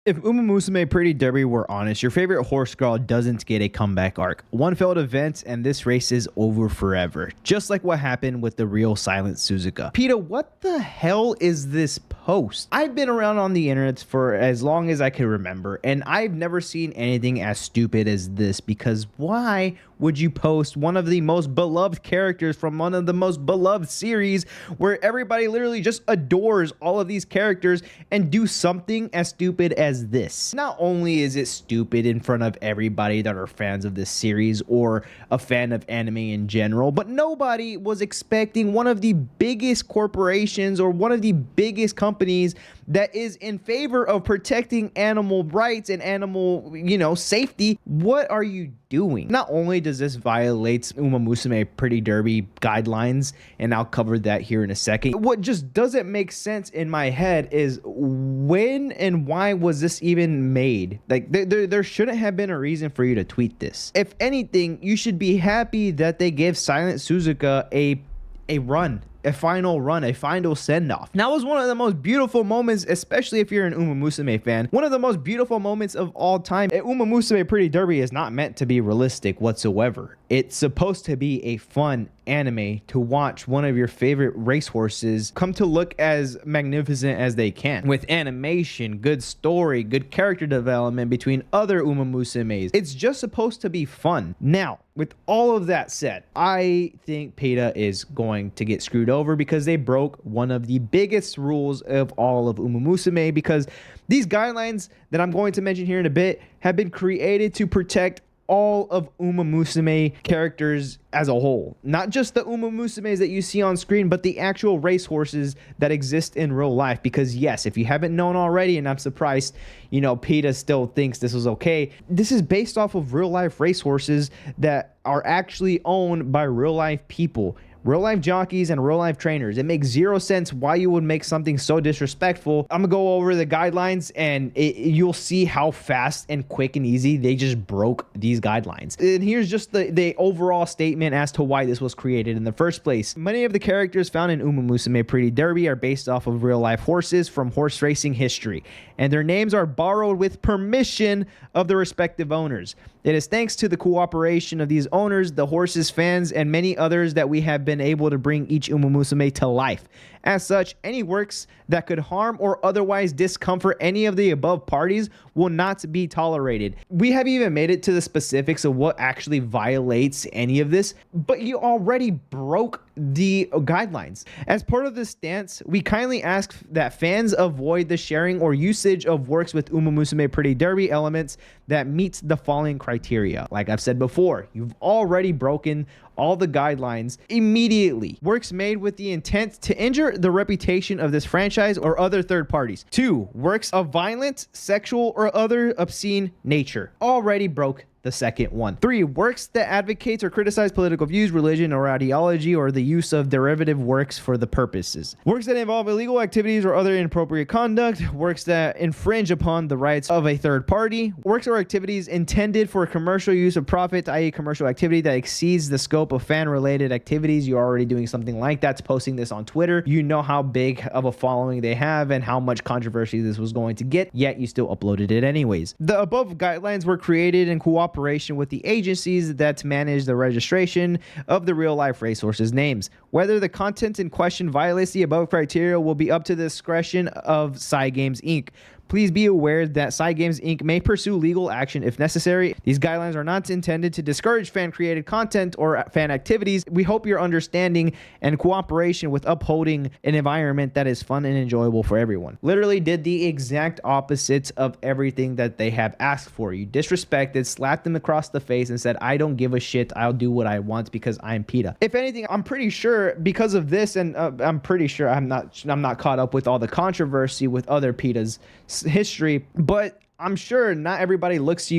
If Umamusume Pretty Derby were honest, your favorite horse girl doesn't get a comeback arc. One failed event and this race is over forever. Just like what happened with the real Silent Suzuka. Peta, what the hell is this post? I've been around on the internet for as long as I can remember, and I've never seen anything as stupid as this, because why would you post one of the most beloved characters from one of the most beloved series where everybody literally just adores all of these characters and do something as stupid as this? Not only is it stupid in front of everybody that are fans of this series or a fan of anime in general, but nobody was expecting one of the biggest corporations or one of the biggest companies that is in favor of protecting animal rights and animal, safety. What are you doing? Not only does this violate Umamusume Pretty Derby guidelines, and I'll cover that here in a second, what just doesn't make sense in my head is when and why was this even made? Like, there shouldn't have been a reason for you to tweet this. If anything, you should be happy that they gave Silent Suzuka a run, a final run, a final send-off. That was one of the most beautiful moments, especially if you're an Umamusume fan. One of the most beautiful moments of all time. Umamusume Pretty Derby is not meant to be realistic whatsoever. It's supposed to be a fun anime to watch one of your favorite racehorses come to look as magnificent as they can, with animation, good story, good character development between other Umamusumes. It's just supposed to be fun. Now, with all of that said, I think Peta is going to get screwed over because they broke one of the biggest rules of all of Umamusume, because these guidelines that I'm going to mention here in a bit have been created to protect all of Umamusume characters as a whole. Not just the Umamusumes that you see on screen, but the actual racehorses that exist in real life. Because yes, if you haven't known already, and I'm surprised, Peta still thinks this was okay, this is based off of real life racehorses that are actually owned by real life people. Real life jockeys and real life trainers. It makes zero sense why you would make something so disrespectful. I'm gonna go over the guidelines and you'll see how fast and quick and easy they just broke these guidelines. And here's just the overall statement as to why this was created in the first place. Many of the characters found in Umamusume Pretty Derby are based off of real life horses from horse racing history, and their names are borrowed with permission of the respective owners. It is thanks to the cooperation of these owners, the horses, fans, and many others that we have been able to bring each Umamusume to life. As such, any works that could harm or otherwise discomfort any of the above parties will not be tolerated. We haven't even made it to the specifics of what actually violates any of this, but you already broke the guidelines. As part of this stance, we kindly ask that fans avoid the sharing or usage of works with Umamusume Pretty Derby elements that meet the following criteria. Like I've said before, you've already broken all the guidelines immediately. Works made with the intent to injure the reputation of this franchise or other third parties. 2. Works of violent, sexual, or other obscene nature. Already broke the second one. 3. Works that advocates or criticize political views, religion, or ideology, or the use of derivative works for the purposes. Works that involve illegal activities or other inappropriate conduct. Works that infringe upon the rights of a third party. Works or activities intended for commercial use of profit, i.e. commercial activity that exceeds the scope of fan-related activities. You're already doing something like that, posting this on Twitter. You know how big of a following they have and how much controversy this was going to get, yet you still uploaded it anyways. The above guidelines were created in cooperation with the agencies that manage the registration of the real life racehorses' names. Whether the content in question violates the above criteria will be up to the discretion of Cygames Inc. Please be aware that Cygames Inc. may pursue legal action if necessary. These guidelines are not intended to discourage fan-created content or fan activities. We hope your understanding and cooperation with upholding an environment that is fun and enjoyable for everyone. Literally did the exact opposite of everything that they have asked for. You disrespected, slapped them across the face, and said, I don't give a shit. I'll do what I want because I'm Peta. If anything, I'm pretty sure because of this, and I'm pretty sure I'm not caught up with all the controversy with other Petas history, but I'm sure not everybody looks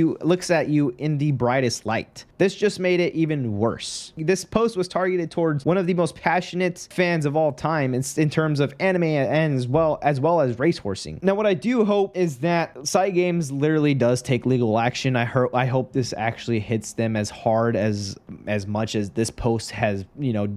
at you in the brightest light. This just made it even worse. This post was targeted towards one of the most passionate fans of all time in terms of anime and as well as racehorsing. Now, what I do hope is that Cygames literally does take legal action. I hope this actually hits them as hard as much as this post has,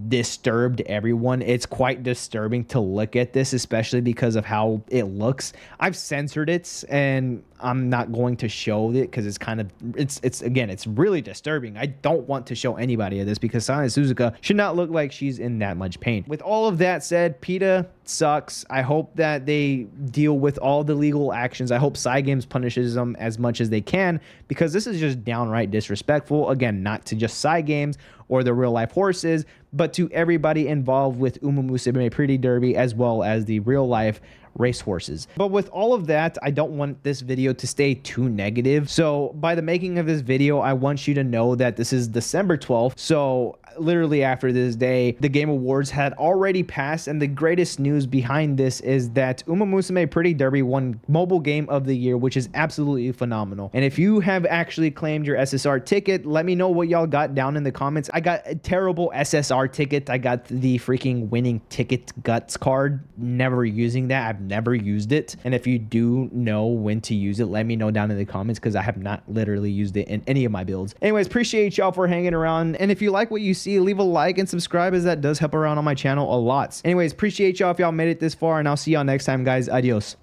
disturbed everyone. It's quite disturbing to look at this, especially because of how it looks. I've censored it, and I'm not going to show it because it's again, it's really disturbing. I don't want to show anybody of this because Silent Suzuka should not look like she's in that much pain. With all of that said, PETA sucks. I hope that they deal with all the legal actions. I hope Cygames punishes them as much as they can, because this is just downright disrespectful. Again, not to just Cygames or the real life horses, but to everybody involved with Umamusume Pretty Derby as well as the real life racehorses. But with all of that, I don't want this video to stay too negative. So by the making of this video, I want you to know that this is December 12th. So literally after this day, the Game Awards had already passed, and the greatest news behind this is that Umamusume Pretty Derby won Mobile Game of the Year, which is absolutely phenomenal. And if you have actually claimed your SSR ticket, let me know what y'all got down in the comments. I got a terrible SSR ticket. I got the freaking winning ticket guts card. Never using that. I've never used it. And if you do know when to use it, let me know down in the comments, because I have not literally used it in any of my builds. Anyways, appreciate y'all for hanging around. And if you like what you see, leave a like and subscribe, as that does help around on my channel a lot. Anyways, appreciate y'all if y'all made it this far, and I'll see y'all next time, guys. Adios.